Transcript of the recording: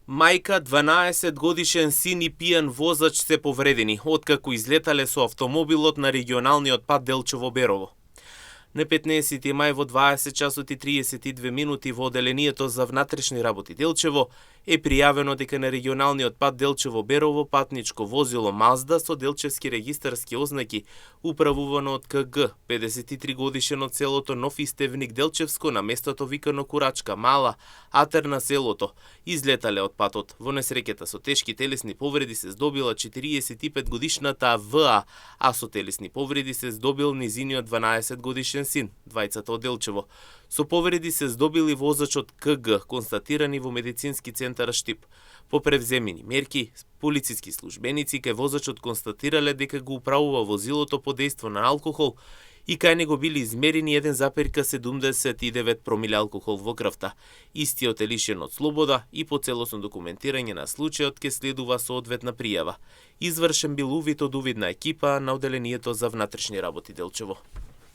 Мајка, 12 годишен син и пијан возач се повредени откако излетале со автомобилот на регионалниот пат Делчево-Берово. На 15 мај во 20 часот и 32 минути во Оделението за внатрешни работи Делчево е пријавено дека на регионалниот пат Делчево-Берово патничко возило Мазда со делчевски регистарски ознаки, управувано од КГ, 53 годишен од селото Нов Истевник Делчевско на местото викано Курачка Мала, атер на селото, излетале од патот. Во несреќата со тешки телесни повреди се здобила 45 годишната ВА, а со телесни повреди се здобил низиниот 12 годишен син, двајцата од Делчево. Со повреди се здобил и возачот КГ, констатирани во медицински центар Штип. По превземени мерки, полициски службеници кај возачот констатирале дека го управува возилото под дејство на алкохол и кај него били измерени 1,79 промиле алкохол во крвта. Истиот е лишен од слобода и по целосно документирање на случајот ке следува соодветна пријава. Извршен бил увид од увидна екипа на Оделението за внатрешни работи Делчево.